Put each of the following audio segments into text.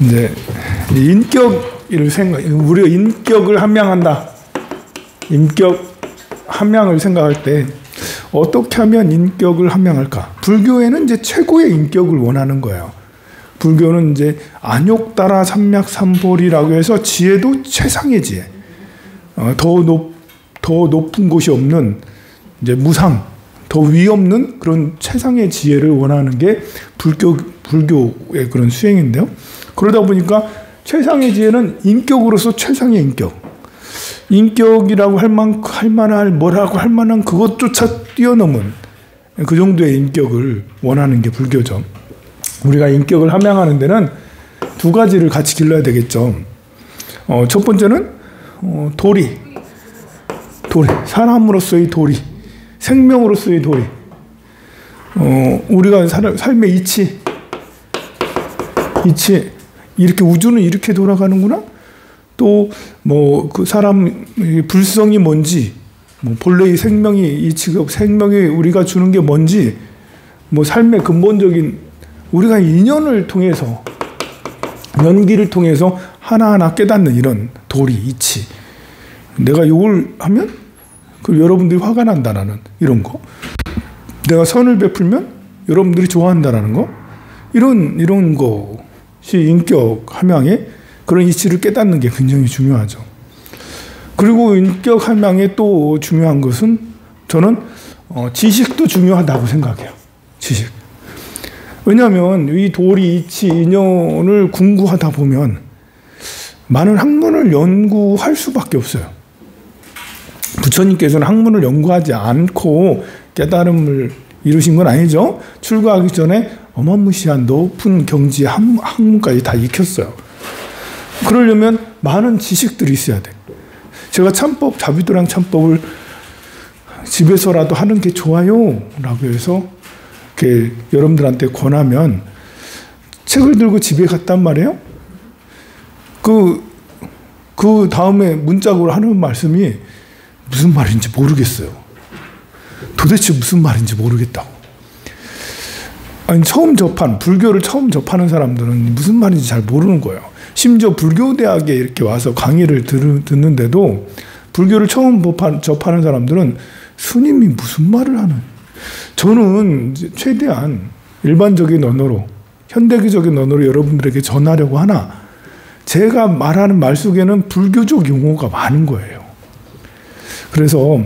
이제 인격을 우리가 인격을 함양한다. 인격 함양을 생각할 때 어떻게 하면 인격을 함양할까? 불교에는 이제 최고의 인격을 원하는 거예요. 불교는 이제 안욕따라 삼맥삼보리라고 해서 지혜도 최상의 지혜. 더 높은 곳이 없는 이제 무상, 더 위 없는 그런 최상의 지혜를 원하는 게 불교의 그런 수행인데요. 그러다 보니까 최상의 지혜는 인격으로서 최상의 인격. 인격이라고 할 만한 뭐라고 할 만한 그것조차 뛰어넘은 그 정도의 인격을 원하는 게 불교죠. 우리가 인격을 함양하는 데는 두 가지를 같이 길러야 되겠죠. 첫 번째는 도리. 사람으로서의 도리. 생명으로서의 도리. 우리가 삶의 이치. 이렇게 우주는 이렇게 돌아가는구나. 또 뭐 그 사람 불성이 뭔지, 뭐 본래의 생명이 이치가 생명이 우리가 주는 게 뭔지, 뭐 삶의 근본적인 우리가 인연을 통해서 연기를 통해서 하나하나 깨닫는 이런 도리, 이치. 내가 욕을 하면 그 여러분들이 화가 난다라는 이런 거. 내가 선을 베풀면 여러분들이 좋아한다라는 거. 이런 것이 인격 함양의 그런 이치를 깨닫는 게 굉장히 중요하죠. 그리고 인격 함양의 또 중요한 것은 저는 지식도 중요하다고 생각해요. 지식. 왜냐하면 이 도리, 이치, 인연을 궁구하다 보면 많은 학문을 연구할 수밖에 없어요. 부처님께서는 학문을 연구하지 않고 깨달음을 이루신 건 아니죠. 출가하기 전에 어마무시한 높은 경지의 학문까지 다 익혔어요. 그러려면 많은 지식들이 있어야 돼. 제가 참법, 자비도량 참법을 집에서라도 하는 게 좋아요 라고 해서 이렇게 여러분들한테 권하면 책을 들고 집에 갔단 말이에요. 그 다음에 문짝으로 하는 말씀이 무슨 말인지 모르겠어요. 도대체 무슨 말인지 모르겠다고. 아니, 불교를 처음 접하는 사람들은 무슨 말인지 잘 모르는 거예요. 심지어 불교대학에 이렇게 와서 강의를 듣는데도 불교를 처음 접하는 사람들은 스님이 무슨 말을 하는. 저는 최대한 일반적인 언어로, 현대적인 언어로 여러분들에게 전하려고 하나, 제가 말하는 말 속에는 불교적 용어가 많은 거예요. 그래서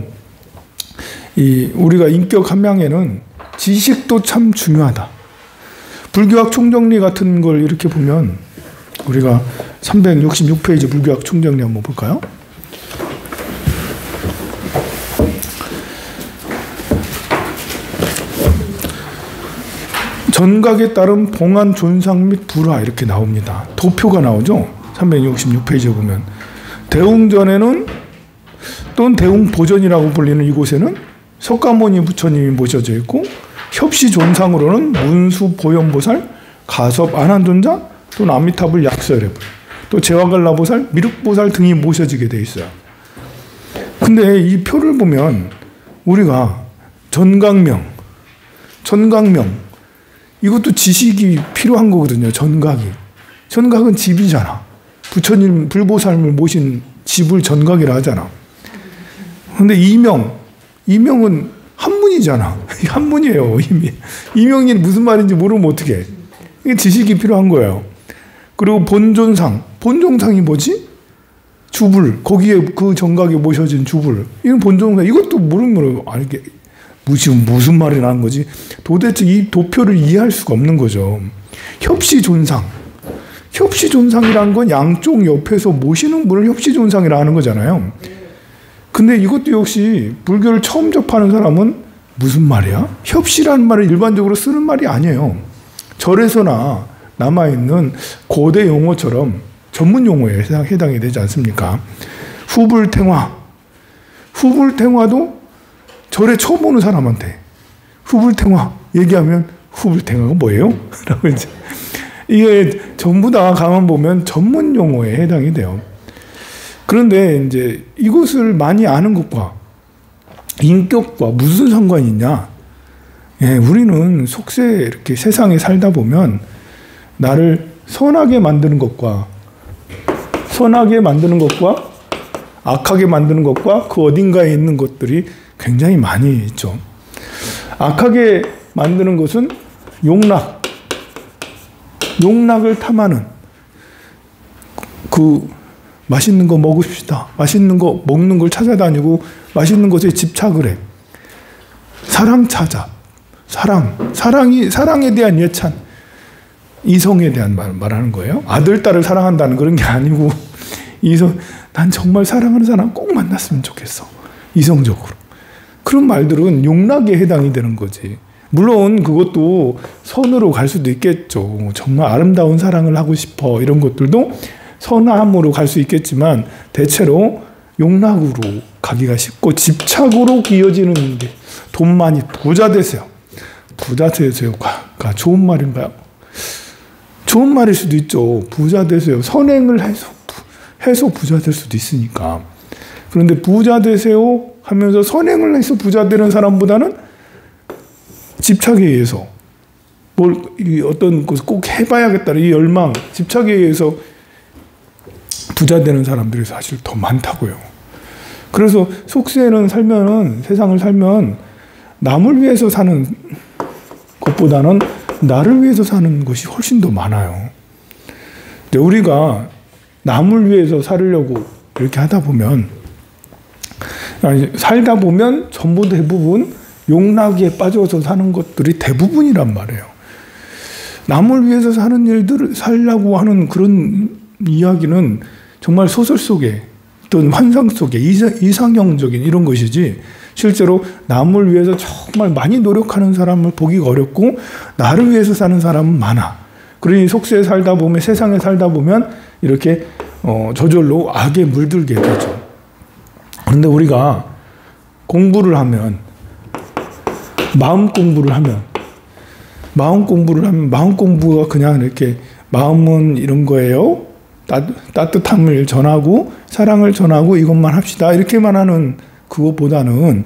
우리가 인격 함양에는 지식도 참 중요하다. 불교학 총정리 같은 걸 이렇게 보면, 우리가 366페이지 불교학 총정리 한번 볼까요? 전각에 따른 봉안, 존상 및 불화 이렇게 나옵니다. 도표가 나오죠. 366페이지에 보면 대웅전에는, 또는 대웅보전이라고 불리는 이곳에는 석가모니 부처님이 모셔져 있고, 협시존상으로는 문수 보현보살, 가섭 안한존자, 또는 아미타불 약설해불, 또 제와갈라보살, 미륵보살 등이 모셔지게 돼 있어요. 근데 이 표를 보면 우리가 전각명 이것도 지식이 필요한 거거든요. 전각은 집이잖아. 부처님 불보살을 모신 집을 전각이라 하잖아. 근데 이명은 한문이잖아. 한문이에요. 이명이 무슨 말인지 모르면 어떡해. 이게 지식이 필요한 거예요. 그리고 본종상이 뭐지? 주불. 거기에 그 정각에 모셔진 주불. 이건 본종상. 이것도 모르면 이게 지금 무슨 말이 나는 거지? 도대체 이 도표를 이해할 수가 없는 거죠. 협시존상이라는 건 양쪽 옆에서 모시는 분을 협시존상이라 하는 거잖아요. 근데 이것도 역시 불교를 처음 접하는 사람은 무슨 말이야? 협시라는 말을 일반적으로 쓰는 말이 아니에요. 절에서나 남아있는 고대 용어처럼 전문 용어에 해당이 되지 않습니까? 후불탱화도 절에 처음 오는 사람한테 후불탱화 얘기하면 후불탱화가 뭐예요? 라고 이제 이게 전부 다 가만 보면 전문 용어에 해당이 돼요. 그런데 이제 이것을 많이 아는 것과 인격과 무슨 상관이 있냐? 우리는 속세 이렇게 세상에 살다 보면 나를 선하게 만드는 것과 악하게 만드는 것과 그 어딘가에 있는 것들이 굉장히 많이 있죠. 악하게 만드는 것은 용락을 탐하는, 그 맛있는 거 먹읍시다. 맛있는 거 먹는 걸 찾아다니고 맛있는 것에 집착을 해. 사랑 찾아. 사랑에 대한 예찬. 이성에 대한 말하는 거예요. 아들, 딸을 사랑한다는 그런 게 아니고, 난 정말 사랑하는 사람 꼭 만났으면 좋겠어. 이성적으로. 그런 말들은 용락에 해당이 되는 거지. 물론 그것도 선으로 갈 수도 있겠죠. 정말 아름다운 사랑을 하고 싶어. 이런 것들도 선함으로 갈 수 있겠지만, 대체로 용락으로 가기가 쉽고 집착으로 이어지는 게, 돈 많이 부자 되세요. 부자 되세요가 좋은 말인가요? 좋은 말일 수도 있죠. 부자 되세요. 선행을 해서 부자 될 수도 있으니까. 그런데 부자 되세요 하면서 선행을 해서 부자 되는 사람보다는 집착에 의해서 어떤 것을 꼭 해봐야겠다는 이 열망, 집착에 의해서 부자 되는 사람들이 사실 더 많다고요. 그래서 속세는 세상을 살면 남을 위해서 사는 것보다는 나를 위해서 사는 것이 훨씬 더 많아요. 근데 우리가 남을 위해서 살려고 이렇게 살다 보면 전부 대부분 용락에 빠져서 사는 것들이 대부분이란 말이에요. 남을 위해서 사는 일들을 살려고 하는 그런 이야기는 정말 소설 속에, 어떤 환상 속에 이상형적인 이런 것이지, 실제로 남을 위해서 정말 많이 노력하는 사람을 보기가 어렵고 나를 위해서 사는 사람은 많아. 그러니 속세에 살다 보면, 세상에 살다 보면 이렇게 저절로 악에 물들게 되죠. 그런데 우리가 마음 공부를 하면 마음 공부가 그냥 이렇게 마음은 이런 거예요. 따뜻함을 전하고 사랑을 전하고 이것만 합시다. 이렇게만 하는 그것보다는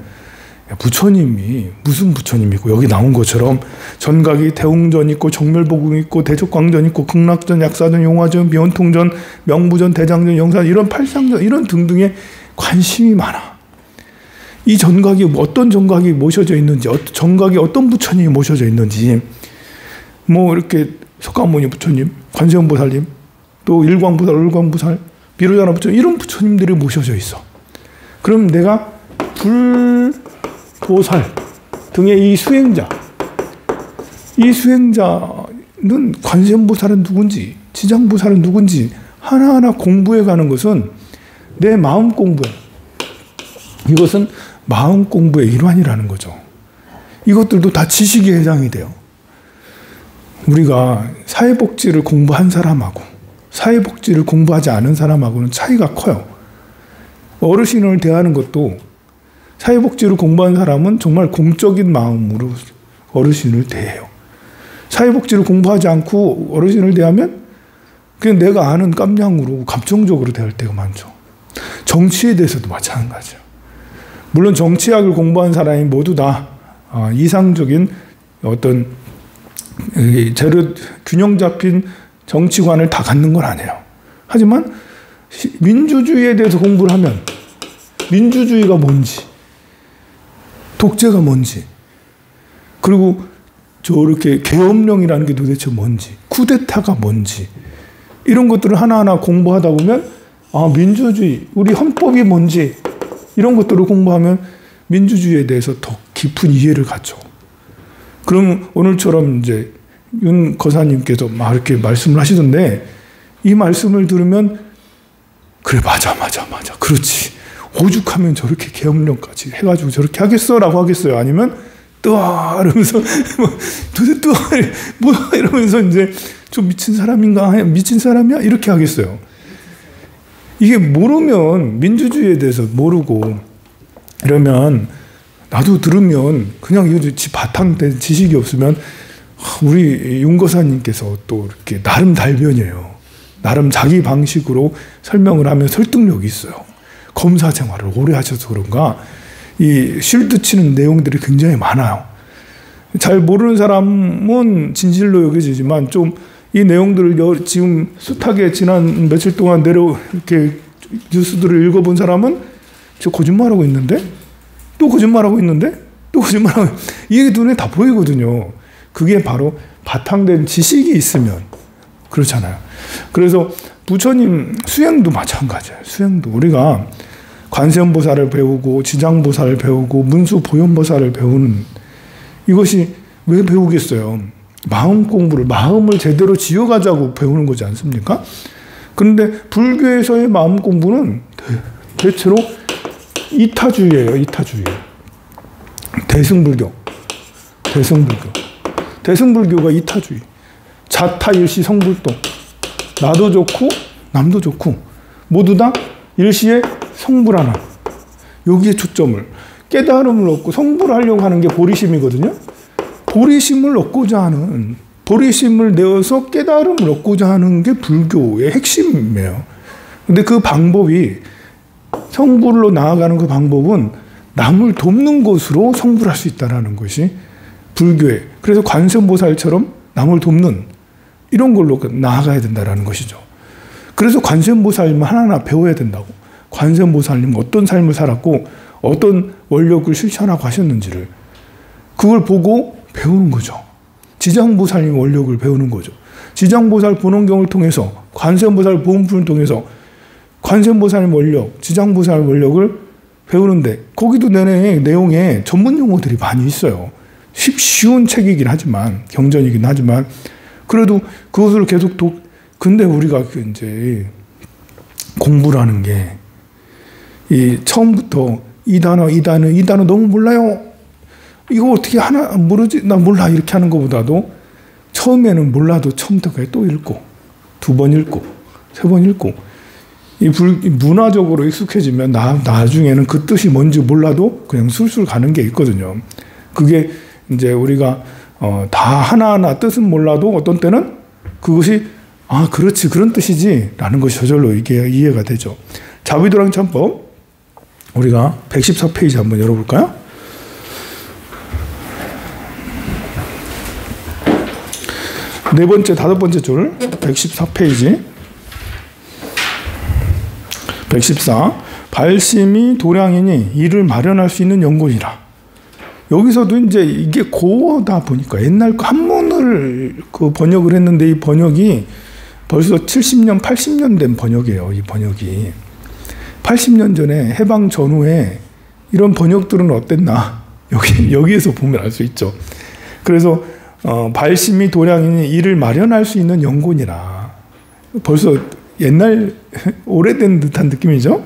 부처님이 무슨 부처님이고, 여기 나온 것처럼 전각이 대웅전 있고 정멸보궁 있고 대적광전 있고 극락전, 약사전, 용화전, 미원통전, 명부전, 대장전, 영산, 이런 팔상전, 이런 등등의 관심이 많아. 이 전각이 어떤 전각이 모셔져 있는지, 전각이 어떤 부처님이 모셔져 있는지, 이렇게 석가모니 부처님, 관세음보살님, 또 일광보살, 을광보살, 비로자나 부처님, 이런 부처님들이 모셔져 있어. 그럼 내가 불보살 등의 이 수행자는 관세음보살은 누군지, 지장보살은 누군지 하나하나 공부해 가는 것은 내 마음 공부야. 이것은 마음 공부의 일환이라는 거죠. 이것들도 다 지식에 해당이 돼요. 우리가 사회복지를 공부한 사람하고 사회복지를 공부하지 않은 사람하고는 차이가 커요. 어르신을 대하는 것도, 사회복지를 공부한 사람은 정말 공적인 마음으로 어르신을 대해요. 사회복지를 공부하지 않고 어르신을 대하면 그냥 내가 아는 깜냥으로 감정적으로 대할 때가 많죠. 정치에 대해서도 마찬가지예요. 물론 정치학을 공부한 사람이 모두 다 이상적인 어떤 균형 잡힌 정치관을 다 갖는 건 아니에요. 하지만 민주주의에 대해서 공부를 하면 민주주의가 뭔지, 독재가 뭔지, 그리고 저렇게 계엄령이라는 게 도대체 뭔지, 쿠데타가 뭔지, 이런 것들을 하나하나 공부하다 보면 민주주의, 우리 헌법이 뭔지, 이런 것들을 공부하면 민주주의에 대해서 더 깊은 이해를 갖죠. 그럼 오늘처럼 이제 윤 거사님께서 막 이렇게 말씀을 하시던데, 이 말씀을 들으면 그래, 맞아, 그렇지, 오죽하면 저렇게 계엄령까지 해가지고 저렇게 하겠어라고 하겠어요? 아니면 뜨아 이러면서 도대체 뜨아 뭐야 이러면서 이제 좀 미친 사람인가, 미친 사람이야 이렇게 하겠어요? 이게 모르면, 민주주의에 대해서 모르고 이러면, 나도 들으면 그냥 이거 바탕된 지식이 없으면, 우리 윤거사님께서 또 이렇게 나름 달변이에요. 나름 자기 방식으로 설명을 하면 설득력이 있어요. 검사 생활을 오래 하셔서 그런가 이 쉴드 치는 내용들이 굉장히 많아요. 잘 모르는 사람은 진실로 여겨지지만 좀 이 내용들을 지금 숱하게 지난 며칠 동안 이렇게 뉴스들을 읽어본 사람은 저 거짓말하고 있는데? 또 거짓말하고 있는데? 또 거짓말하고 이게 눈에 다 보이거든요. 그게 바로 바탕된 지식이 있으면 그렇잖아요. 그래서 부처님 수행도 마찬가지예요. 수행도 우리가 관세음보살을 배우고 지장보살을 배우고 문수보현보살을 배우는 이것이 왜 배우겠어요? 마음 공부를 마음을 제대로 지어가자고 배우는 거지 않습니까? 그런데 불교에서의 마음 공부는 대체로 이타주의예요. 이타주의. 대승불교. 대승불교가 이타주의. 자타일시 성불동. 나도 좋고 남도 좋고 모두 다 일시에 성불하나. 여기에 초점을. 깨달음을 얻고 성불하려고 하는 게 보리심이거든요. 보리심을 얻고자 하는, 보리심을 내어서 깨달음을 얻고자 하는 게 불교의 핵심이에요. 근데 그 방법이, 성불로 나아가는 그 방법은 남을 돕는 것으로 성불할 수 있다는 것이 불교의, 그래서 관세음보살처럼 남을 돕는 이런 걸로 나아가야 된다는 것이죠. 그래서 관세음보살님은 하나하나 배워야 된다고. 관세음보살님은 어떤 삶을 살았고 어떤 원력을 실천하고 하셨는지를 그걸 보고 배우는 거죠. 지장보살님 원력을 배우는 거죠. 지장보살 본원경을 통해서 관세음보살 보험품을 통해서 관세음보살님 원력, 지장보살 원력을 배우는데 거기도 내용에 전문 용어들이 많이 있어요. 쉬운 책이긴 하지만 경전이긴 하지만 그래도 그것을 계속 근데 우리가 이제 공부라는 게 이 처음부터 이 단어 너무 몰라요. 이거 어떻게 하나 모르지? 나 몰라. 이렇게 하는 것보다도 처음에는 몰라도 처음부터 또 읽고 2번 읽고 3번 읽고 문화적으로 익숙해지면 나중에는 그 뜻이 뭔지 몰라도 그냥 술술 가는 게 있거든요. 그게 이제 우리가 다 하나하나 뜻은 몰라도 어떤 때는 그것이 그렇지 그런 뜻이지 라는 것이 저절로 이게 이해가 되죠. 자비도랑 참법 우리가 114페이지 한번 열어볼까요? 네 번째, 5번째 줄 114페이지 114 발심이 도량이니 이를 마련할 수 있는 연고이라. 여기서도 이제 이게 고어다 보니까 옛날 한문을 번역을 했는데 이 번역이 벌써 70년, 80년 된 번역이에요. 이 번역이 80년 전에 해방 전후에 이런 번역들은 어땠나 여기에서 보면 알 수 있죠. 그래서 발심이 도량이니 이를 마련할 수 있는 연고니라. 벌써 옛날 오래된 듯한 느낌이죠.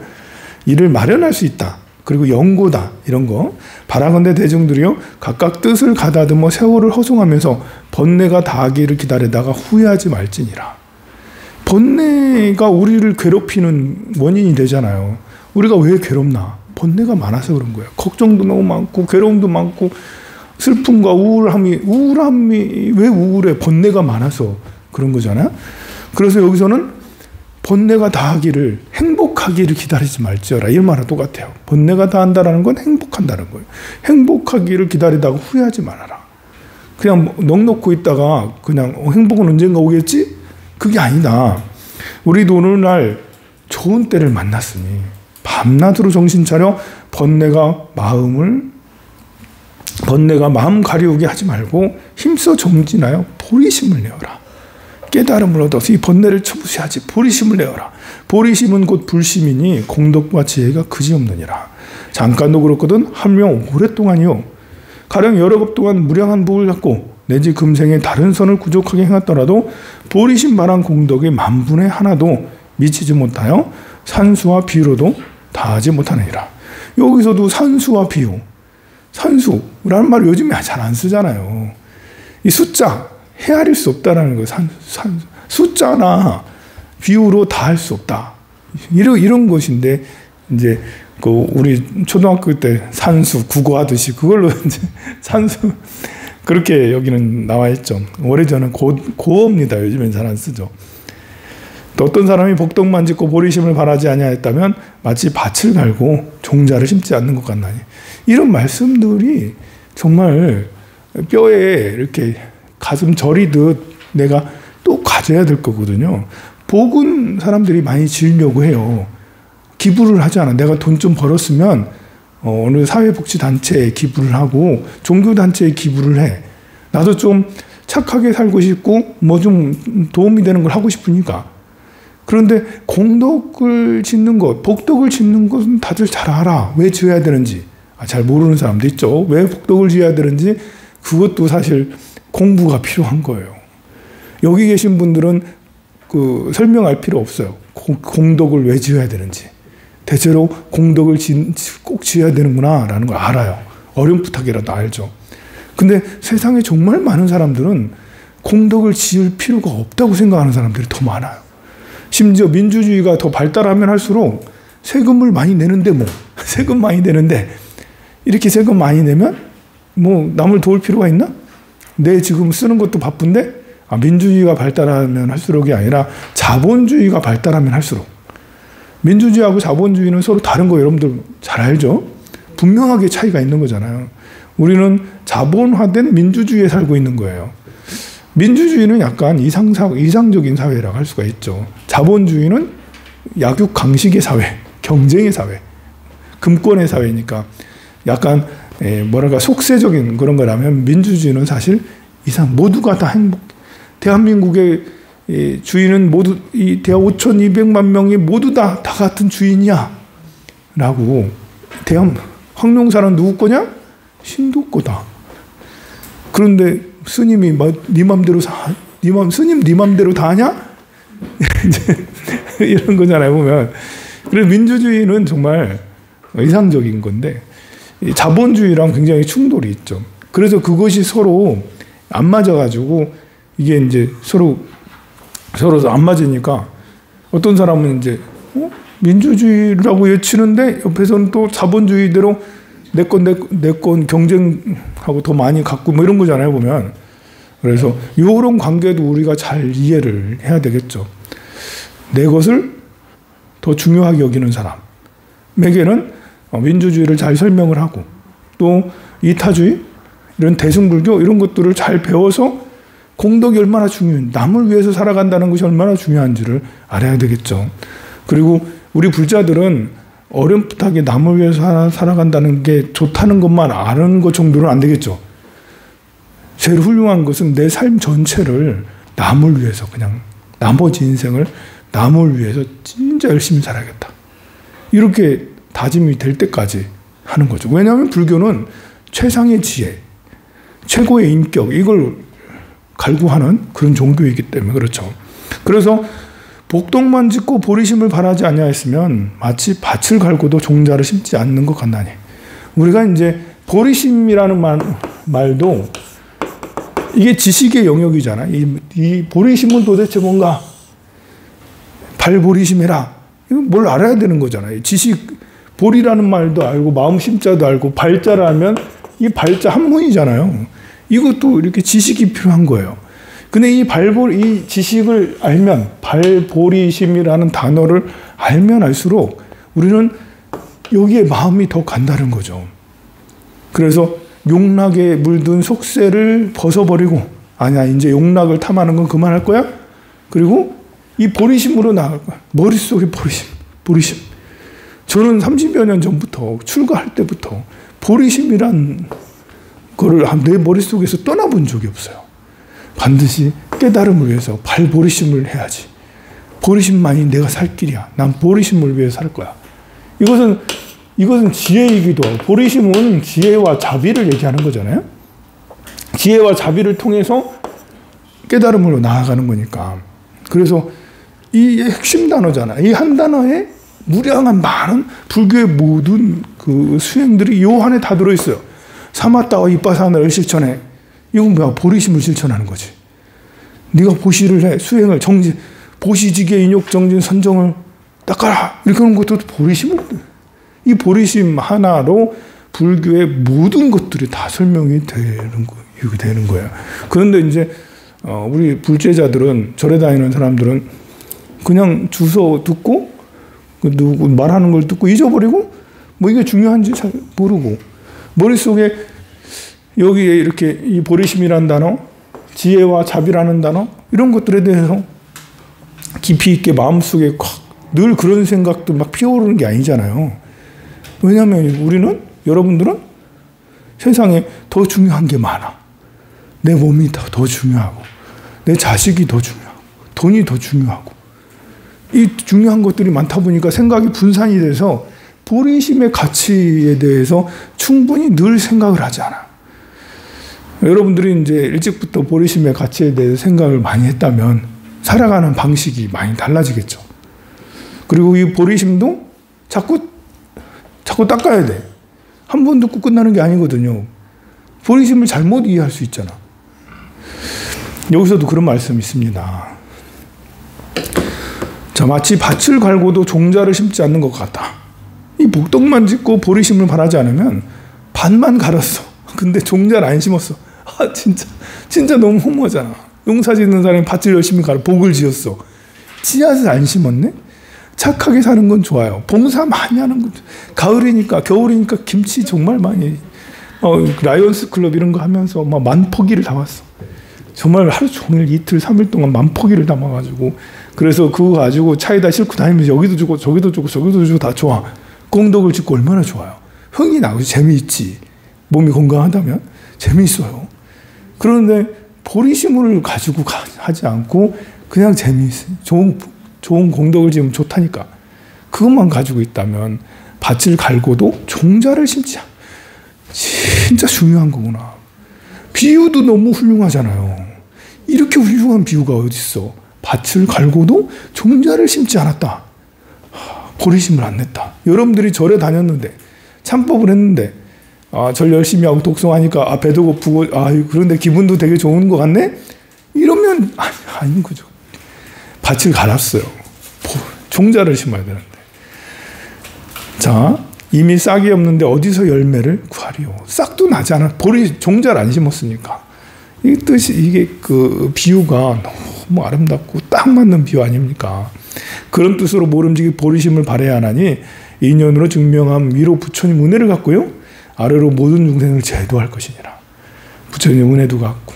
이를 마련할 수 있다. 그리고 연고다. 이런 거. 바라건대 대중들이요 각각 뜻을 가다듬어 세월을 허송하면서 번뇌가 다하기를 기다리다가 후회하지 말지니라. 번뇌가 우리를 괴롭히는 원인이 되잖아요. 우리가 왜 괴롭나? 번뇌가 많아서 그런 거예요. 걱정도 너무 많고 괴로움도 많고 슬픔과 우울함이 왜 우울해? 번뇌가 많아서 그런 거잖아요. 그래서 여기서는 번뇌가 다하기를 행복하기를 기다리지 말지어라. 이 말과 똑같아요. 번뇌가 다한다는 건 행복한다는 거예요. 행복하기를 기다리다가 후회하지 말아라. 그냥 넋놓고 있다가 그냥 행복은 언젠가 오겠지? 그게 아니다. 우리도 오늘날 좋은 때를 만났으니 밤낮으로 정신 차려 번뇌가 마음 가리우게 하지 말고 힘써 정진하여 보리심을 내어라. 깨달음을 얻어서 이 번뇌를 처부시하지 보리심을 내어라. 보리심은 곧 불심이니 공덕과 지혜가 그지없느니라. 잠깐도 그렇거든 한명 오랫동안이요. 가령 여러 급 동안 무량한 복을 갖고 내지 금생에 다른 선을 구족하게 행했더라도 보리심 반한 공덕의 만분의 하나도 미치지 못하여 산수와 비유로도 다하지 못하느니라. 여기서도 산수와 비유, 산수라는 말을 요즘에 잘 안 쓰잖아요. 이 숫자 헤아릴 수 없다라는 거예요. 숫자나 비유로 다 할 수 없다. 이런 것인데 이제 우리 초등학교 때 산수 국어하듯이 그걸로 이제 산수 그렇게 여기는 나와 있죠. 오래전은 고어입니다. 요즘엔 잘 안 쓰죠. 또 어떤 사람이 복덕만 짓고 보리심을 바라지 아니하였다면 마치 밭을 갈고 종자를 심지 않는 것 같나니. 이런 말씀들이 정말 뼈에 이렇게 가슴 저리듯 내가 또 가져야 될 거거든요. 복은 사람들이 많이 지으려고 해요. 기부를 하지 않아. 내가 돈 좀 벌었으면 어느 사회복지단체에 기부를 하고 종교단체에 기부를 해. 나도 좀 착하게 살고 싶고 뭐 좀 도움이 되는 걸 하고 싶으니까. 그런데 공덕을 짓는 것, 복덕을 짓는 것은 다들 잘 알아. 왜 지어야 되는지. 잘 모르는 사람도 있죠. 왜 복덕을 지어야 되는지 그것도 사실 공부가 필요한 거예요. 여기 계신 분들은 그 설명할 필요 없어요. 공덕을 왜 지어야 되는지. 대체로 공덕을 꼭 지어야 되는구나 라는 걸 알아요. 어렴풋하게라도 알죠. 근데 세상에 정말 많은 사람들은 공덕을 지을 필요가 없다고 생각하는 사람들이 더 많아요. 심지어 민주주의가 더 발달하면 할수록 세금을 많이 내는데 세금 많이 내는데 이렇게 세금 많이 내면 뭐 남을 도울 필요가 있나? 내 지금 쓰는 것도 바쁜데 민주주의가 발달하면 할수록이 아니라 자본주의가 발달하면 할수록. 민주주의하고 자본주의는 서로 다른 거 여러분들 잘 알죠? 분명하게 차이가 있는 거잖아요. 우리는 자본화된 민주주의에 살고 있는 거예요. 민주주의는 약간 이상적인 사회라고 할 수가 있죠. 자본주의는 약육강식의 사회, 경쟁의 사회, 금권의 사회니까 약간 뭐랄까 속세적인 그런 거라면 민주주의는 사실 모두가 다 대한민국의 주인은 모두 이 대한 5,200만 명이 모두 다 같은 주인이야 라고. 황룡사는 누구 거냐? 신도 거다. 그런데 스님이 네 맘대로 스님 네 맘대로 다 하냐? 이런 거잖아요 보면. 그래서 민주주의는 정말 이상적인 건데 자본주의랑 굉장히 충돌이 있죠. 그래서 그것이 서로 안 맞아가지고 이게 이제 서로 안 맞으니까 어떤 사람은 이제 민주주의라고 외치는데 옆에서는 또 자본주의대로 내 건 경쟁하고 더 많이 갖고 뭐 이런 거잖아요 보면. 그래서 이런 관계도 우리가 잘 이해를 해야 되겠죠. 내 것을 더 중요하게 여기는 사람에게는 민주주의를 잘 설명을 하고 또 이타주의 이런 대승불교 이런 것들을 잘 배워서 공덕이 얼마나 중요한, 남을 위해서 살아간다는 것이 얼마나 중요한지를 알아야 되겠죠. 그리고 우리 불자들은 어렴풋하게 남을 위해서 살아간다는 게 좋다는 것만 아는 것 정도는 안 되겠죠. 제일 훌륭한 것은 내 삶 전체를 남을 위해서 그냥 나머지 인생을 남을 위해서 진짜 열심히 살아야겠다. 이렇게 다짐이 될 때까지 하는 거죠. 왜냐하면 불교는 최상의 지혜, 최고의 인격 이걸 갈구하는 그런 종교이기 때문에 그렇죠. 그래서 복덕만 짓고 보리심을 바라지 아니하였으면 마치 밭을 갈고도 종자를 심지 않는 것 같나니. 우리가 이제 보리심이라는 말도 이게 지식의 영역이잖아. 이 보리심은 도대체 뭔가 발보리심해라. 이거 뭘 알아야 되는 거잖아요. 지식 보리라는 말도 알고 마음 심자도 알고 발자를 하면 이 발자 한문이잖아요. 이것도 이렇게 지식이 필요한 거예요. 근데 이 지식을 알면, 발보리심이라는 단어를 알면 알수록 우리는 여기에 마음이 더 간다는 거죠. 그래서 용락에 물든 속세를 벗어버리고, 아니야, 이제 용락을 탐하는 건 그만할 거야? 그리고 이 보리심으로 나아갈 거야. 머릿속에 보리심. 저는 30여 년 전부터, 출가할 때부터 보리심이란 거를 내 머릿속에서 떠나본 적이 없어요. 반드시 깨달음을 위해서 발보리심을 해야지. 보리심만이 내가 살 길이야. 난 보리심을 위해 살 거야. 이것은 지혜이기도 하고, 보리심은 지혜와 자비를 얘기하는 거잖아요. 지혜와 자비를 통해서 깨달음으로 나아가는 거니까. 그래서 이 핵심 단어잖아. 이 한 단어에 무량한 많은 불교의 모든 그 수행들이 요 안에 다 들어있어요. 사마따와 이빠사나를 실천해. 이건 뭐야? 보리심을 실천하는 거지. 네가 보시를 해. 수행을 보시지계 인욕 정진 선정을 닦아라. 이렇게 하는 것도 이 보리심 하나로 불교의 모든 것들이 다 설명이 되는 거예요. 그런데 이제 우리 불제자들은, 절에 다니는 사람들은 그냥 주소 듣고 누구 말하는 걸 듣고 잊어버리고 뭐 이게 중요한지 잘 모르고 머릿속에 여기에 이렇게 이 보리심이란 단어 지혜와 자비라는 단어 이런 것들에 대해서 깊이 있게 마음속에 늘 그런 생각도 막 피어오르는 게 아니잖아요. 왜냐하면 우리는 여러분들은 세상에 더 중요한 게 많아. 내 몸이 더 중요하고 내 자식이 더 중요하고 돈이 더 중요하고 이 중요한 것들이 많다 보니까 생각이 분산이 돼서 보리심의 가치에 대해서 충분히 늘 생각을 하지 않아. 여러분들이 이제 일찍부터 보리심의 가치에 대해서 생각을 많이 했다면 살아가는 방식이 많이 달라지겠죠. 그리고 이 보리심도 자꾸 닦아야 돼. 한 번 듣고 끝나는 게 아니거든요. 보리심을 잘못 이해할 수 있잖아. 여기서도 그런 말씀이 있습니다. 자, 마치 밭을 갈고도 종자를 심지 않는 것 같다. 이 복덕만 짓고 보리심을 바라지 않으면 밭만 갈았어. 근데 종자를 안 심었어. 아, 진짜 너무 허무하잖아. 농사 짓는 사람이 밭을 열심히 갈아 복을 지었어. 씨앗을 안 심었네? 착하게 사는 건 좋아요. 봉사 많이 하는 건 가을이니까 겨울이니까 김치 정말 많이 라이언스 클럽 이런 거 하면서 막 만포기를 담았어. 정말 하루 종일 이틀 3일 동안 만포기를 담아가지고 그래서 그거 가지고 차에다 싣고 다니면서 여기도 주고 저기도 주고 저기도 주고 다 좋아. 공덕을 짓고 얼마나 좋아요. 흥이 나고 재미있지. 몸이 건강하다면 재미있어요. 그런데 보리심을 가지고 하지 않고 그냥 재미있어. 좋은 공덕을 지으면 좋다니까. 그것만 가지고 있다면 밭을 갈고도 종자를 심지 않아. 진짜 중요한 거구나. 비유도 너무 훌륭하잖아요. 이렇게 훌륭한 비유가 어디 있어. 밭을 갈고도 종자를 심지 않았다. 보리심을 안 냈다. 여러분들이 절에 다녔는데 참법을 했는데 절 열심히 하고 독성하니까 배도 고프고 그런데 기분도 되게 좋은 것 같네? 이러면 아닌 거죠. 밭을 갈았어요. 종자를 심어야 되는데. 자, 이미 싹이 없는데 어디서 열매를 구하리요. 싹도 나지 않아. 종자를 안 심었으니까. 이 뜻이 이게 그 비유가 너무 아름답고 딱 맞는 비유 아닙니까? 그런 뜻으로 모름지기 보리심을 바라야 하나니 인연으로 증명함 위로 부처님 은혜를 갖고요. 아래로 모든 중생을 제도할 것이니라. 부처님 은혜도 갖고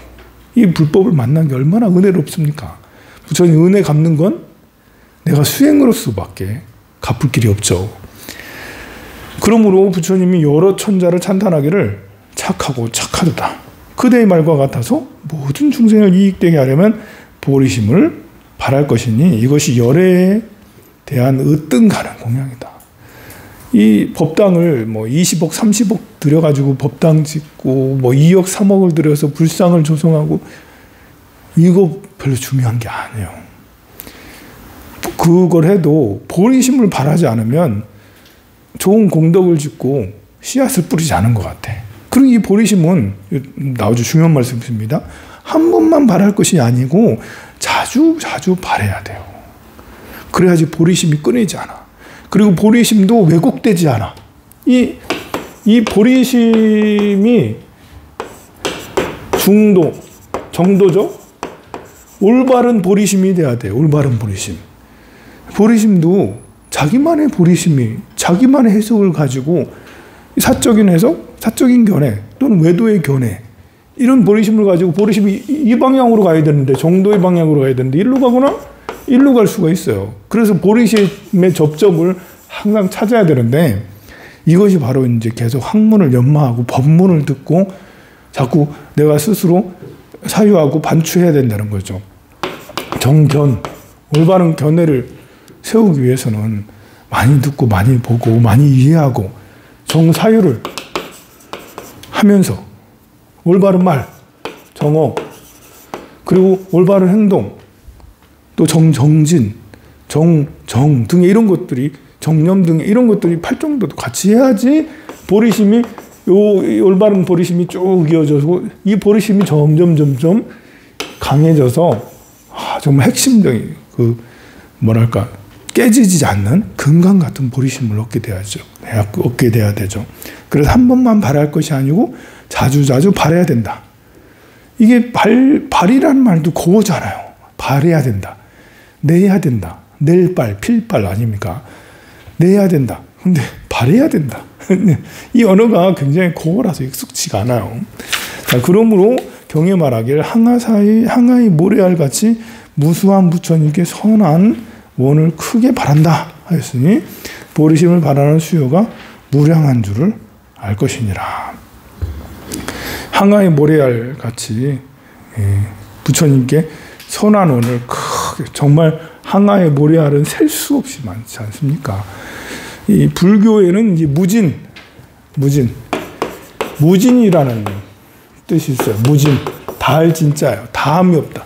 이 불법을 만난 게 얼마나 은혜롭습니까? 부처님 은혜 갚는 건 내가 수행으로서밖에 갚을 길이 없죠. 그러므로 부처님이 여러 천자를 찬탄하기를 착하고 착하도다. 그대의 말과 같아서 모든 중생을 이익되게 하려면 보리심을 바랄 것이니 이것이 열애에 대한 으뜸가는 공양이다. 이 법당을 20억, 30억 들여가지고 법당 짓고 2억, 3억을 들여서 불상을 조성하고 이거 별로 중요한 게 아니에요. 그걸 해도 보리심을 바라지 않으면 좋은 공덕을 짓고 씨앗을 뿌리지 않은 것 같아. 그리고 이 보리심은 아주 중요한 말씀입니다. 한 번만 바랄 것이 아니고 자주 바라야 돼요. 그래야지 보리심이 끊이지 않아. 그리고 보리심도 왜곡되지 않아. 이 보리심이 정도죠. 올바른 보리심이 돼야 돼요. 올바른 보리심. 보리심도 자기만의 보리심이 자기만의 해석을 가지고 사적인 해석, 사적인 견해 또는 외도의 견해 이런 보리심을 가지고 보리심이 이 방향으로 가야 되는데 정도의 방향으로 가야 되는데 일로 가거나 일로 갈 수가 있어요. 그래서 보리심의 접점을 항상 찾아야 되는데 이것이 바로 이제 계속 학문을 연마하고 법문을 듣고 자꾸 내가 스스로 사유하고 반추해야 된다는 거죠. 정견, 올바른 견해를 세우기 위해서는 많이 듣고 많이 보고 많이 이해하고 정사유를 하면서 올바른 말, 정어, 그리고 올바른 행동, 또 정진, 정 등의 이런 것들이 정념 등의 이런 것들이 팔정도도 같이 해야지 보리심이 이 올바른 보리심이 쭉 이어져서 이 보리심이 점점 강해져서 정말 핵심적인 깨지지 않는 금강 같은 보리심을 얻게 돼야 되죠. 그래서 한 번만 바랄 것이 아니고 자주 바라야 된다. 이게 발이라는 말도 고어잖아요. 바래야 된다. 내야 된다. 낼발, 필발 아닙니까? 내야 된다. 근데 바래야 된다. 이 언어가 굉장히 고어라서 익숙치가 않아요. 자, 그러므로 경에 말하길 항아이 모래알 같이 무수한 부처님께 선한 원을 크게 바란다 하였으니 보리심을 바라는 수요가 무량한 줄을 알 것이니라. 항아이 모래알 같이 부처님께 선한 원을 크게, 정말 항아이 모래알은 셀 수 없이 많지 않습니까? 이 불교에는 이제 무진이라는 뜻이 있어요. 무진, 다할 진짜예요. 다함이 없다.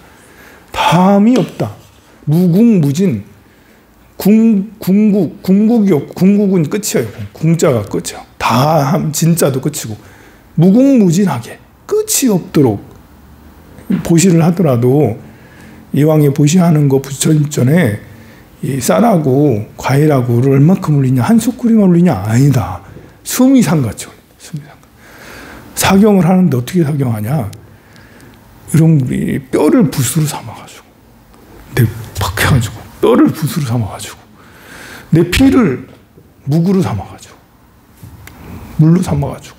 다함이 없다. 무궁무진. 궁극이 없고, 궁극은 끝이에요. 궁자가 끝이에요. 다함, 진짜도 끝이고, 무궁무진하게 끝이 없도록 보시를 하더라도 이왕에 보시하는 거 부처님 전에 이 쌀하고 과일하고를 얼마큼 올리냐, 한 숟가락만 올리냐? 아니다. 수미상같이 올린다. 수미상. 사경을 하는데 어떻게 사경하냐? 이런 뼈를 붓으로 삼아가지고, 팍 해가지고, 뼈를 붓으로 삼아가지고, 내 피를 묵으로 삼아가지고, 물로 삼아가지고,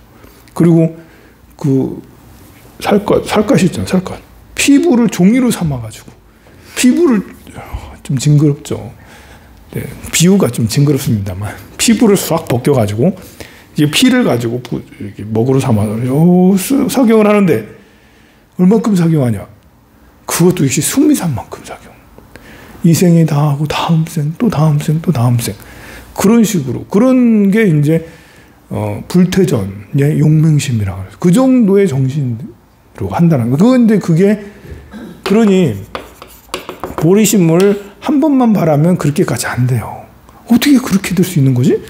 그리고 그 살갗이 있잖아, 살갗. 피부를 종이로 삼아가지고, 피부를 좀 징그럽죠. 네, 비유가 좀 징그럽습니다만, 피부를 싹 벗겨가지고, 이제 피를 가지고 먹으로 삼아서 사경을 하는데, 얼마큼 사경하냐? 그것도 역시 숙미산만큼 사경. 이 생에 다 하고, 다음 생, 또 다음 생, 또 다음 생. 그런 식으로. 그런 게 이제, 불퇴전의 용맹심이라고 해요. 그 정도의 정신으로 한다는 거. 그런데 그러니, 보리심을 한 번만 바라면 그렇게까지 안 돼요. 어떻게 그렇게 될 수 있는 거지?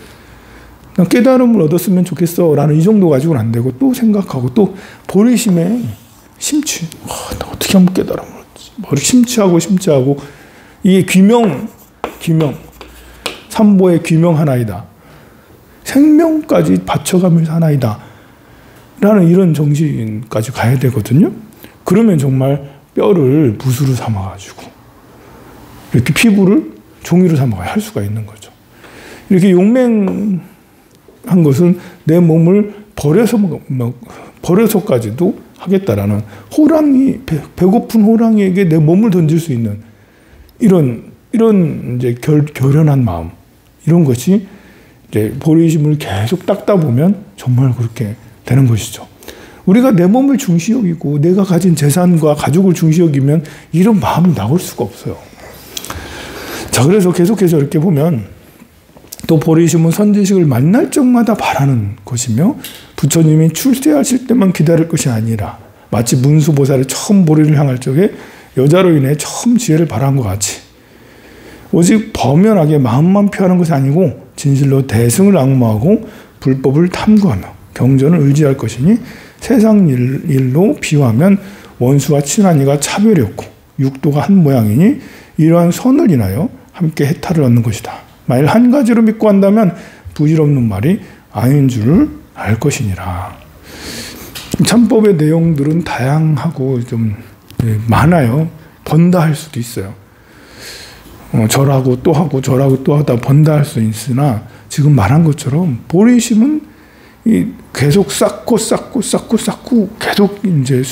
난 깨달음을 얻었으면 좋겠어. 라는 이 정도 가지고는 안 되고, 또 생각하고, 또 보리심에 심취. 나 어떻게 하면 깨달음을 얻지? 머리 심취하고, 이게 귀명. 삼보의 귀명 하나이다. 생명까지 바쳐가면서 하나이다. 라는 이런 정신까지 가야 되거든요. 그러면 정말 뼈를 붓으로 삼아가지고, 이렇게 피부를 종이로 삼아야 할 수가 있는 거죠. 이렇게 용맹한 것은 내 몸을 버려서까지도 하겠다라는 호랑이, 배고픈 호랑이에게 내 몸을 던질 수 있는 이런 이제 결연한 마음, 이런 것이 이제 보리심을 계속 닦다 보면 정말 그렇게 되는 것이죠. 우리가 내 몸을 중시 여기고 내가 가진 재산과 가족을 중시 여기면 이런 마음이 나올 수가 없어요. 자, 그래서 계속해서 이렇게 보면 또 보리심은 선지식을 만날 적마다 바라는 것이며 부처님이 출세하실 때만 기다릴 것이 아니라 마치 문수보살이 처음 보리를 향할 적에 여자로 인해 처음 지혜를 바라는 것 같이 오직 범연하게 마음만 표하는 것이 아니고 진실로 대승을 악무하고 불법을 탐구하며 경전을 의지할 것이니 세상 일로 비유하면 원수와 친한 이가 차별이 없고 육도가 한 모양이니 이러한 선을 인하여 함께 해탈을 얻는 것이다. 만일 한 가지로 믿고 한다면 부질없는 말이 아닌 줄을 알 것이니라. 참법의 내용들은 다양하고 좀 많아요. 번다 할 수도 있어요. 절하고 또 하고 절하고 또 하다 번다 할 수 있으나 지금 말한 것처럼 보리심은 계속 쌓고 계속 이제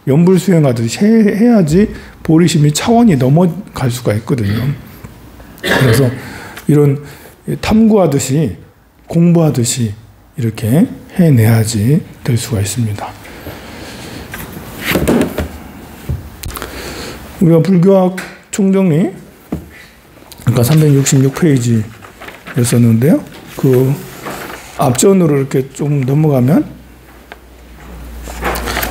연불 수행하듯이 해야지 보리심이 차원이 넘어갈 수가 있거든요. 그래서 이런 탐구하듯이 공부하듯이 이렇게 해내야지 될 수가 있습니다. 우리가 불교학 총정리 그러니까 366페이지였었는데요. 그 앞전으로 이렇게 좀 넘어가면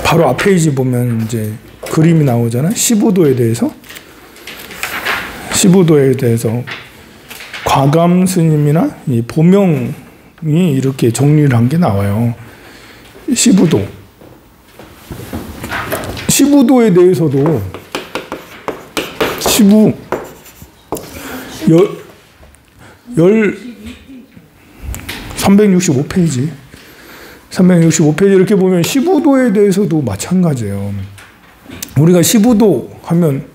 바로 앞 페이지 보면 이제 그림이 나오잖아요. 15도에 대해서 과감 스님이나 이 보명이 이렇게 정리를 한 게 나와요. 15도에 대해서도 365페이지 이렇게 보면 15도에 대해서도 마찬가지예요. 우리가 15도 하면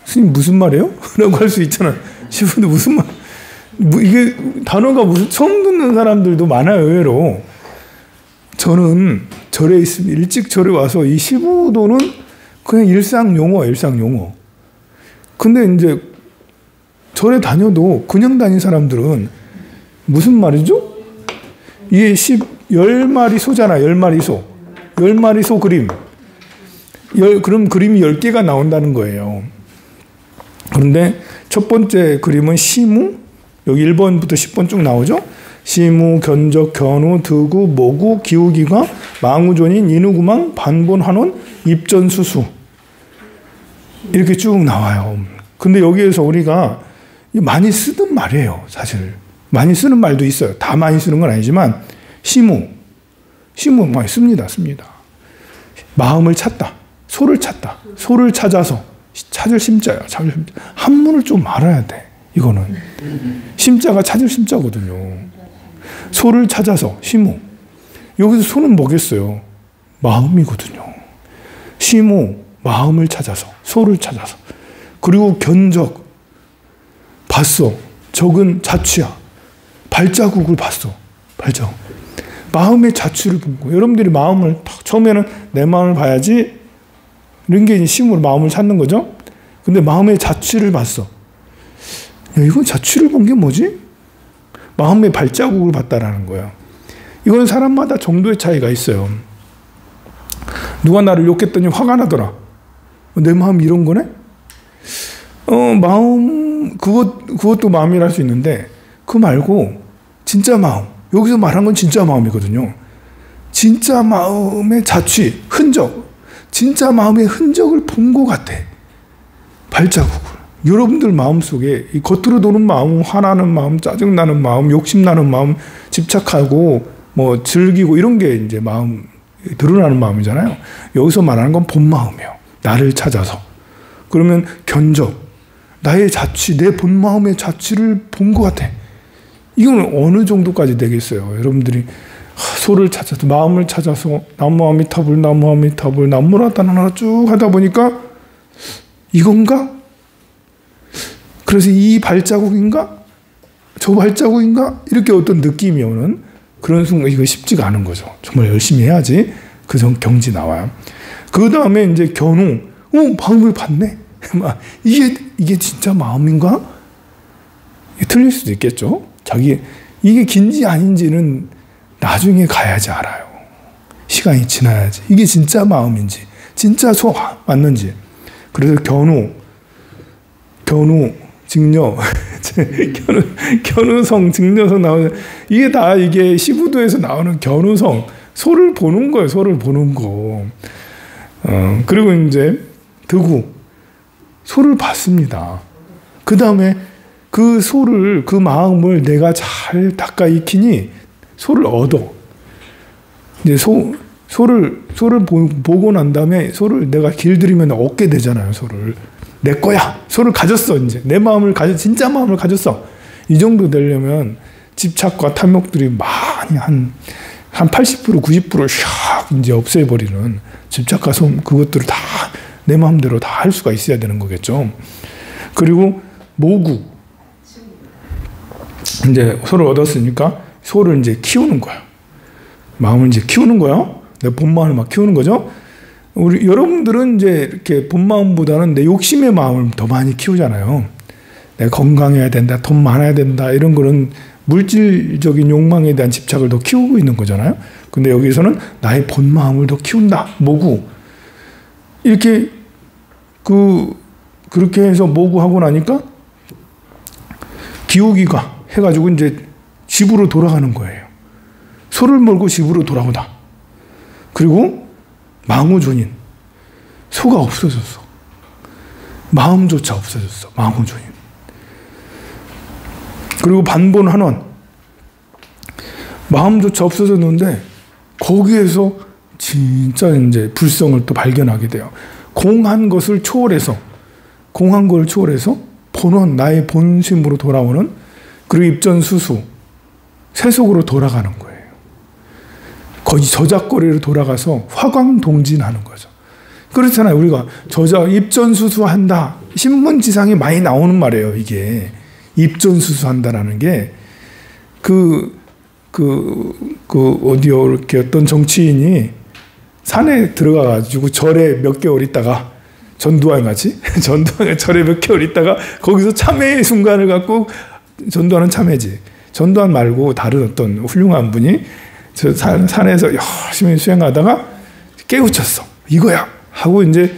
스님 무슨 말이에요? 라고 할 수 있잖아. 15도 무슨 말? 이게 단어가 무슨 처음 듣는 사람들도 많아요. 의외로. 저는 절에 있으면 일찍 절에 와서 이 시부도는 그냥 일상 용어. 근데 이제 절에 다녀도 그냥 다닌 사람들은 무슨 말이죠? 이게 10마리 소잖아. 10마리 소. 10마리 소 그림. 그럼 그림이 10개가 나온다는 거예요. 그런데 첫 번째 그림은 시무. 여기 1번부터 10번 쭉 나오죠? 시무, 견적, 견우, 드구, 모구, 기우기가, 망우존인, 인우구망, 반본, 환원, 입전수수. 이렇게 쭉 나와요. 근데 여기에서 우리가 많이 쓰던 말이에요, 사실. 많이 쓰는 말도 있어요. 다 많이 쓰는 건 아니지만, 시무 많이 씁니다. 마음을 찾다. 소를 찾다. 소를 찾아서. 찾을 심자야. 한문을 좀 알아야 돼. 이거는. 심자가 찾을 심자거든요. 소를 찾아서. 시무. 여기서 소는 뭐겠어요? 마음이거든요. 시무. 마음을 찾아서. 소를 찾아서. 그리고 견적. 봤어. 적은 자취야. 발자국을 봤어. 발자국. 마음의 자취를 본 거예요. 여러분들이 마음을 처음에는 내 마음을 봐야지 이런 게 심으로 마음을 찾는 거죠. 근데 마음의 자취를 봤어. 야, 이건 자취를 본 게 뭐지? 마음의 발자국을 봤다라는 거예요. 이건 사람마다 정도의 차이가 있어요. 누가 나를 욕했더니 화가 나더라. 내 마음이 이런 거네? 마음 그것도 마음이라 할 수 있는데 그 말고 진짜 마음. 여기서 말한 건 진짜 마음이거든요. 진짜 마음의 자취, 흔적. 진짜 마음의 흔적을 본 것 같아. 발자국을. 여러분들 마음속에 이 겉으로 도는 마음, 화나는 마음, 짜증나는 마음, 욕심나는 마음, 집착하고 뭐 즐기고 이런 게 이제 마음, 드러나는 마음이잖아요. 여기서 말하는 건 본 마음이에요. 나를 찾아서. 그러면 견적. 나의 자취, 내 본 마음의 자취를 본 것 같아. 이건 어느 정도까지 되겠어요? 여러분들이 소를 찾아서, 마음을 찾아서, 나무아미타불, 나무아미타불, 나무라따나나 쭉 하다 보니까 이건가? 그래서 이 발자국인가? 저 발자국인가? 이렇게 어떤 느낌이 오는 그런 순간, 이거 쉽지가 않은 거죠. 정말 열심히 해야지 그 경지 나와요. 그 다음에 이제 견우, 마음을 봤네? 이게 진짜 마음인가? 틀릴 수도 있겠죠. 이게 긴지 아닌지는 나중에 가야지 알아요. 시간이 지나야지. 이게 진짜 마음인지, 진짜 소 맞는지. 그래서 견우, 직녀, 견우성, 직녀성 나오는, 이게 시부도에서 나오는 견우성, 소를 보는 거예요. 소를 보는 거. 그리고 이제 드구, 소를 봤습니다. 그 다음에 그 소를, 그 마음을 내가 잘 닦아 익히니 소를 얻어. 이제 소를 보고 난 다음에 소를 내가 길들이면 얻게 되잖아요. 소를. 내 거야. 소를 가졌어. 이제 내 마음을 진짜 마음을 가졌어. 이 정도 되려면 집착과 탐욕들이 많이 한 80%, 90% 샥 이제 없애버리는 집착과 그것들을 다 내 마음대로 다 할 수가 있어야 되는 거겠죠. 그리고 모구. 이제 소를 얻었으니까 소를 이제 키우는 거야. 마음을 이제 키우는 거야. 내 본 마음을 막 키우는 거죠. 여러분들은 이제 이렇게 본 마음보다는 내 욕심의 마음을 더 많이 키우잖아요. 내가 건강해야 된다, 돈 많아야 된다, 이런 거는 물질적인 욕망에 대한 집착을 더 키우고 있는 거잖아요. 근데 여기서는 나의 본 마음을 더 키운다. 모구. 이렇게 그렇게 해서 모구하고 나니까 기우기가 해가지고 이제 집으로 돌아가는 거예요. 소를 몰고 집으로 돌아오다. 그리고 망우존인. 소가 없어졌어. 마음조차 없어졌어. 망우존인. 그리고 반본 환원. 마음조차 없어졌는데 거기에서 진짜 이제 불성을 또 발견하게 돼요. 공한 것을 초월해서, 공한 걸 초월해서 본원, 나의 본심으로 돌아오는, 그리고 입전수수, 세속으로 돌아가는 거예요. 거의 저작거리로 돌아가서 화광동진하는 거죠. 그렇잖아요. 우리가 입전수수한다. 신문지상에 많이 나오는 말이에요. 이게 입전수수한다라는 게 어디요, 이렇게 어떤 정치인이 산에 들어가가지고 절에 몇 개월 있다가 전두환 같이 전두환 절에 몇 개월 있다가 거기서 참회의 순간을 갖고 전두환은 참회지. 전두환 말고 다른 어떤 훌륭한 분이 저 산에서 열심히 수행하다가 깨우쳤어. 이거야 하고 이제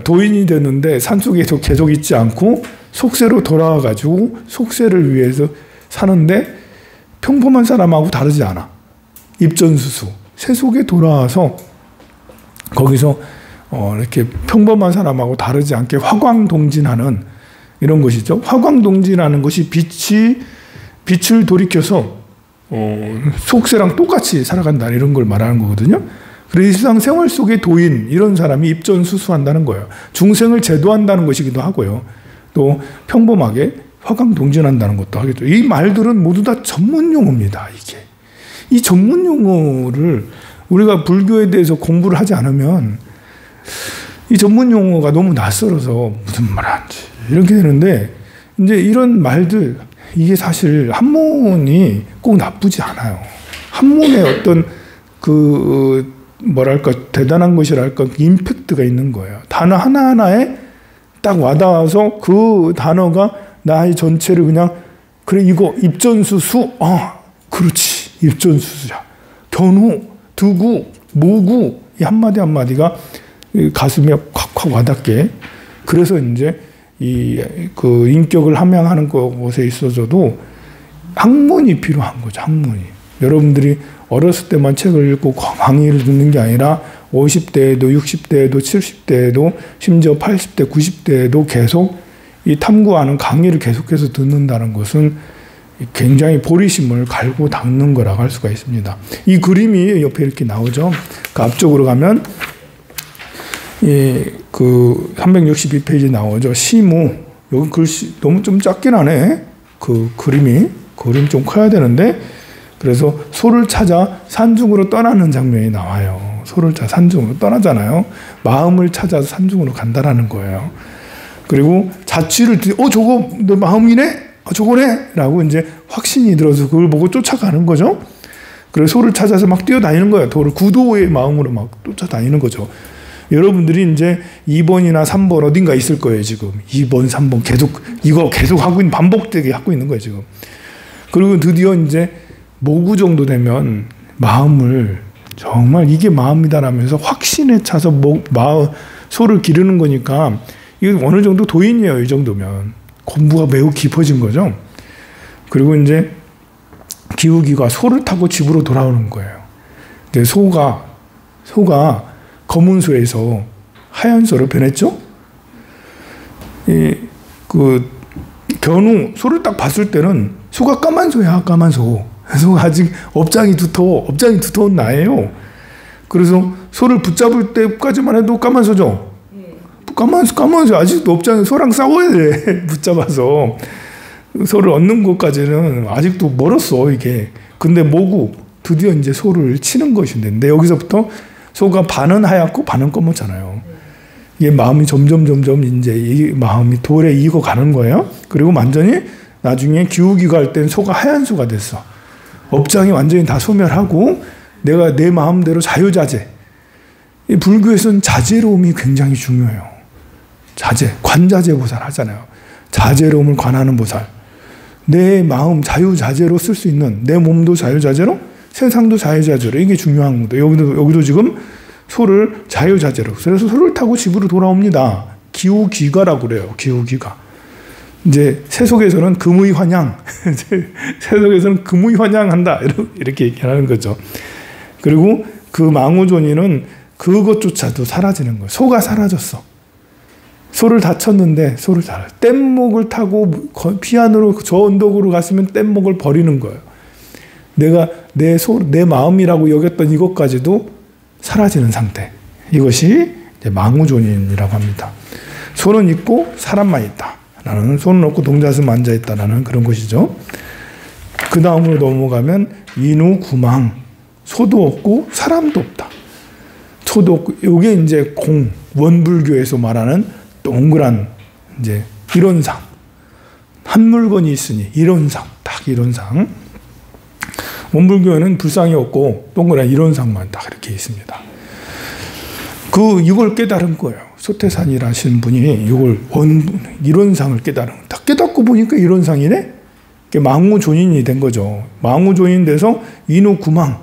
도인이 됐는데 산속에서 계속 있지 않고 속세로 돌아와가지고 속세를 위해서 사는데 평범한 사람하고 다르지 않아. 입전수수 세속에 돌아와서 거기서 이렇게 평범한 사람하고 다르지 않게 화광동진하는 이런 것이죠. 화광동진하는 것이 빛을 돌이켜서 속세랑 똑같이 살아간다 이런 걸 말하는 거거든요. 그래서 일상생활 속의 도인 이런 사람이 입전수수한다는 거예요. 중생을 제도한다는 것이기도 하고요. 또 평범하게 화광동진한다는 것도 하겠죠. 이 말들은 모두 다 전문 용어입니다. 이게 이 전문 용어를 우리가 불교에 대해서 공부를 하지 않으면 이 전문 용어가 너무 낯설어서 무슨 말 하는지 이렇게 되는데 이제 이런 말들 이게 사실 한문이 꼭 나쁘지 않아요. 한문에 어떤 그 뭐랄까 대단한 것이랄까 임팩트가 있는 거예요. 단어 하나하나에 딱 와닿아서 그 단어가 나의 전체를 그냥 그래 이거 입전수수 그렇지 입전수수야 견우 드구 모구 이 한마디 한마디가 가슴에 콱콱 와닿게 그래서 이제 이 그 인격을 함양하는 것에 있어서도 학문이 필요한 거죠. 학문이 여러분들이 어렸을 때만 책을 읽고 강의를 듣는 게 아니라 50대에도 60대에도 70대에도 심지어 80대 90대에도 계속 이 탐구하는 강의를 계속해서 듣는다는 것은 굉장히 보리심을 갈고 닦는 거라고 할 수가 있습니다. 이 그림이 옆에 이렇게 나오죠. 그 앞쪽으로 가면 그 362페이지 나오죠. 시무 여기 글씨 너무 좀 작긴 하네. 그 그림 좀 커야 되는데 그래서 소를 찾아 산중으로 떠나는 장면이 나와요. 소를 찾아 산중으로 떠나잖아요. 마음을 찾아서 산중으로 간다라는 거예요. 그리고 자취를 저거 너 마음이네? 저거네? 라고 이제 확신이 들어서 그걸 보고 쫓아가는 거죠. 그래서 소를 찾아서 막 뛰어다니는 거예요. 구도의 마음으로 막 쫓아다니는 거죠. 여러분들이 이제 2번이나 3번 어딘가 있을 거예요, 지금. 2번, 3번 이거 계속 하고 있는, 반복되게 하고 있는 거예요, 지금. 그리고 드디어 이제 모구 정도 되면 마음을 정말 이게 마음이다라면서 확신에 차서 소를 기르는 거니까 이거 어느 정도 도인이에요, 이 정도면. 공부가 매우 깊어진 거죠. 그리고 이제 기우기가 소를 타고 집으로 돌아오는 거예요. 근데 소가 검은 소에서 하얀 소로 변했죠? 견우, 소를 딱 봤을 때는 소가 까만 소야, 까만 소. 소가 아직 업장이 두터운 나예요. 그래서 소를 붙잡을 때까지만 해도 까만 소죠? 까만 소 아직도 업장에 소랑 싸워야 돼. 붙잡아서. 소를 얻는 것까지는 아직도 멀었어, 이게. 근데 모구, 드디어 이제 소를 치는 것인데. 근데 여기서부터 소가 반은 하얗고 반은 검었잖아요. 이게 마음이 점점 이제 이 마음이 돌에 익어 가는 거예요. 그리고 완전히 나중에 기우기가 할 땐 소가 하얀 소가 됐어. 업장이 완전히 다 소멸하고 내가 내 마음대로 자유자재. 이 불교에서는 자제로움이 굉장히 중요해요. 자제, 관자재 보살 하잖아요. 자제로움을 관하는 보살. 내 마음 자유자재로 쓸 수 있는 내 몸도 자유자재로 세상도 자유자재로 이게 중요한 겁니다. 여기도 지금 소를 자유자재로 그래서 소를 타고 집으로 돌아옵니다. 기우기가라고 그래요. 기우기가. 이제 세속에서는 금의환양 세속에서는 금의환양한다 이렇게 얘기하는 거죠. 그리고 그 망우존이는 그것조차도 사라지는 거예요. 소가 사라졌어. 소를 다쳤는데 소를 뗏목을 타고 피안으로 저 언덕으로 갔으면 뗏목을 버리는 거예요. 내가 내 마음이라고 여겼던 이것까지도 사라지는 상태. 이것이 이제 망우존인이라고 합니다. 소는 있고 사람만 있다. 라는 손은 없고 동자승 앉아 있다라는 그런 것이죠. 그 다음으로 넘어가면 인우구망. 소도 없고 사람도 없다. 소도 없고 이게 이제 원불교에서 말하는 동그란 이제 이론상. 한 물건이 있으니 이론상. 딱 이론상. 원불교에는 불상이 없고 동그란 이론상만 딱 이렇게 있습니다. 이걸 깨달은 거예요. 소태산이라신 분이 이걸 이론상을 딱 깨닫고 보니까 이론상이네? 망우존인이 된 거죠. 망우존인 돼서 인후구망.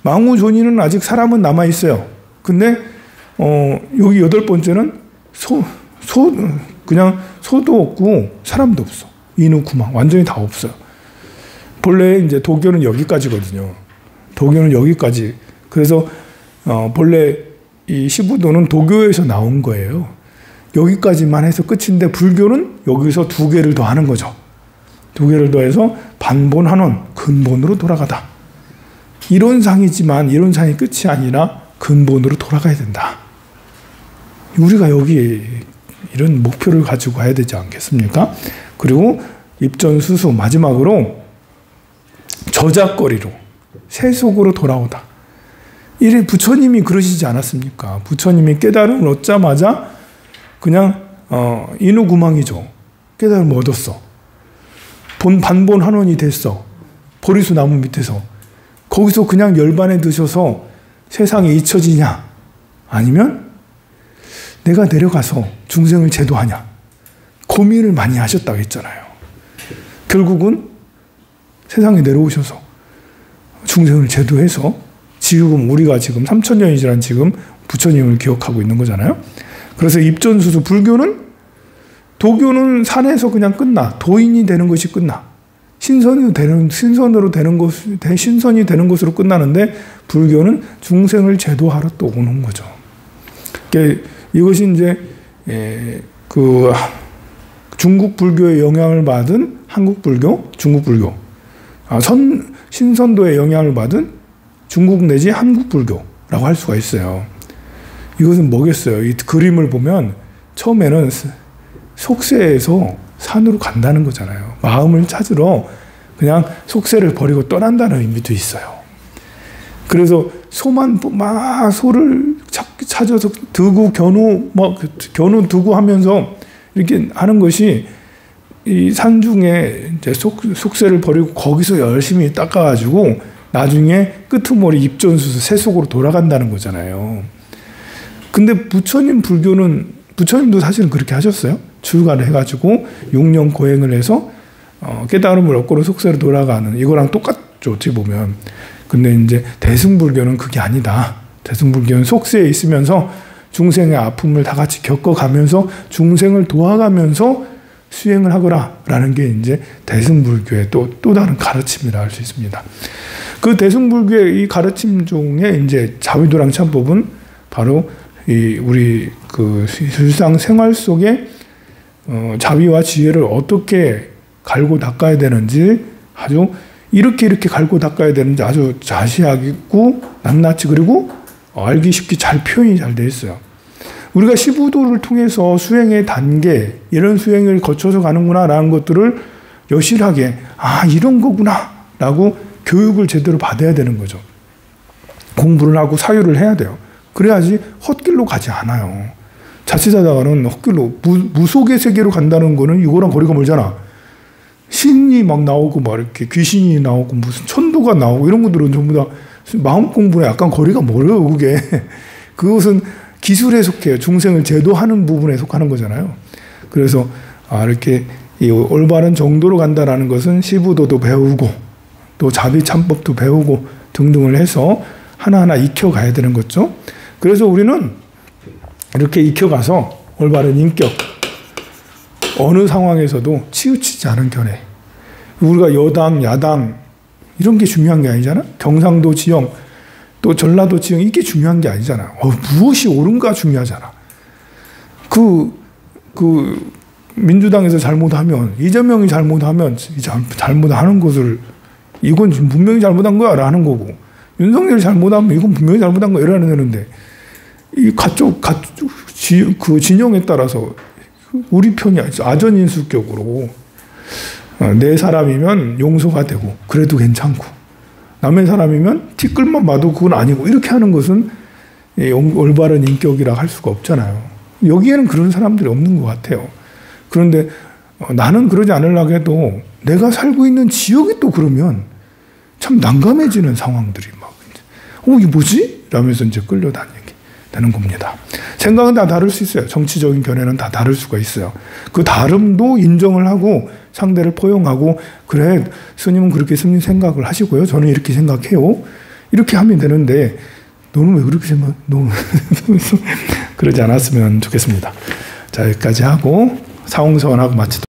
망우존인은 아직 사람은 남아있어요. 근데, 여기 8번째는 그냥 소도 없고 사람도 없어. 인후구망. 완전히 다 없어요. 본래 이제 도교는 여기까지거든요. 도교는 여기까지. 그래서, 본래 이 시부도는 도교에서 나온 거예요. 여기까지만 해서 끝인데 불교는 여기서 2개를 더 하는 거죠. 2개를 더해서 반본한원, 근본으로 돌아가다. 이론상이지만 이론상이 끝이 아니라 근본으로 돌아가야 된다. 우리가 여기 이런 목표를 가지고 가야 되지 않겠습니까? 그리고 입전수수 마지막으로 저작거리로 세속으로 돌아오다. 이래 부처님이 그러시지 않았습니까? 부처님이 깨달음을 얻자마자 그냥 인후구망이죠. 깨달음을 얻었어. 반본한원이 됐어. 보리수 나무 밑에서. 거기서 그냥 열반에 드셔서 세상에 잊혀지냐? 아니면 내가 내려가서 중생을 제도하냐? 고민을 많이 하셨다고 했잖아요. 결국은 세상에 내려오셔서 중생을 제도해서 우리가 지금 3000년이 지난 지금 부처님을 기억하고 있는 거잖아요. 그래서 입전수수 불교는 도교는 산에서 그냥 끝나. 도인이 되는 것이 끝나. 신선이 되는 것으로 끝나는데 불교는 중생을 제도하러 또 오는 거죠. 그러니까 이것이 이제 중국 불교의 영향을 받은 한국 불교, 중국 불교, 신선도의 영향을 받은 중국 내지 한국 불교라고 할 수가 있어요. 이것은 뭐겠어요? 이 그림을 보면 처음에는 속세에서 산으로 간다는 거잖아요. 마음을 찾으러 그냥 속세를 버리고 떠난다는 의미도 있어요. 그래서 소를 찾아서 견우 두고 하면서 이렇게 하는 것이 이 산중에 이제 속세를 버리고 거기서 열심히 닦아가지고 나중에 끄트머리 입전수수 세속으로 돌아간다는 거잖아요. 근데 부처님도 사실은 그렇게 하셨어요. 출가를 해가지고 6년 고행을 해서 깨달음을 얻고는 속세로 돌아가는 이거랑 똑같죠. 어찌 보면. 근데 이제 대승불교는 그게 아니다. 대승불교는 속세에 있으면서 중생의 아픔을 다 같이 겪어가면서 중생을 도와가면서 수행을 하거라라는 게 이제 대승불교의 또 다른 가르침이라 할 수 있습니다. 그 대승불교의 이 가르침 중에 이제 자위도랑 참법은 바로 우리 일상 생활 속에 자비와 지혜를 어떻게 갈고 닦아야 되는지 아주 이렇게 갈고 닦아야 되는지 아주 자세하고 낱낱이 그리고 알기 쉽게 잘 표현이 잘 돼 있어요. 우리가 시부도를 통해서 수행의 단계 이런 수행을 거쳐서 가는구나라는 것들을 여실하게 이런 거구나라고 교육을 제대로 받아야 되는 거죠. 공부를 하고 사유를 해야 돼요. 그래야지 헛길로 가지 않아요. 자칫하다가는 헛길로 무속의 세계로 간다는 거는 이거랑 거리가 멀잖아. 신이 막 나오고 막 이렇게 귀신이 나오고 무슨 천도가 나오고 이런 것들은 전부 다 마음 공부에 약간 거리가 멀어요. 그게 그것은 기술에 속해요. 중생을 제도하는 부분에 속하는 거잖아요. 그래서 이렇게 이 올바른 정도로 간다라는 것은 시부도도 배우고 또 자비참법도 배우고 등등을 해서 하나하나 익혀가야 되는 거죠. 그래서 우리는 이렇게 익혀가서 올바른 인격, 어느 상황에서도 치우치지 않은 견해. 우리가 여당, 야당 이런 게 중요한 게 아니잖아. 경상도 지형, 또 전라도 지형 이게 중요한 게 아니잖아. 무엇이 옳은가 중요하잖아. 민주당에서 잘못하면 이재명이 잘못하면 잘못하는 것을 이건 분명히 잘못한 거야 라는 거고 윤석열이 잘못하면 이건 분명히 잘못한 거야 이러는 되는데 이 그 진영에 따라서 우리 편이 아전인수격으로 내 사람이면 용서가 되고 그래도 괜찮고 남의 사람이면 티끌만 봐도 그건 아니고 이렇게 하는 것은 올바른 인격이라 할 수가 없잖아요. 여기에는 그런 사람들이 없는 것 같아요. 그런데 나는 그러지 않으려고 해도 내가 살고 있는 지역이 또 그러면 참 난감해지는 상황들이 막 이게 뭐지? 라면서 이제 끌려다니게. 되는 겁니다. 생각은 다 다를 수 있어요. 정치적인 견해는 다 다를 수가 있어요. 그 다름도 인정을 하고 상대를 포용하고 그래 스님은 그렇게 스님 생각을 하시고요. 저는 이렇게 생각해요. 이렇게 하면 되는데 너는 왜 그렇게 생각? 너는 그러지 않았으면 좋겠습니다. 자 여기까지 하고 사홍서원하고 마치도록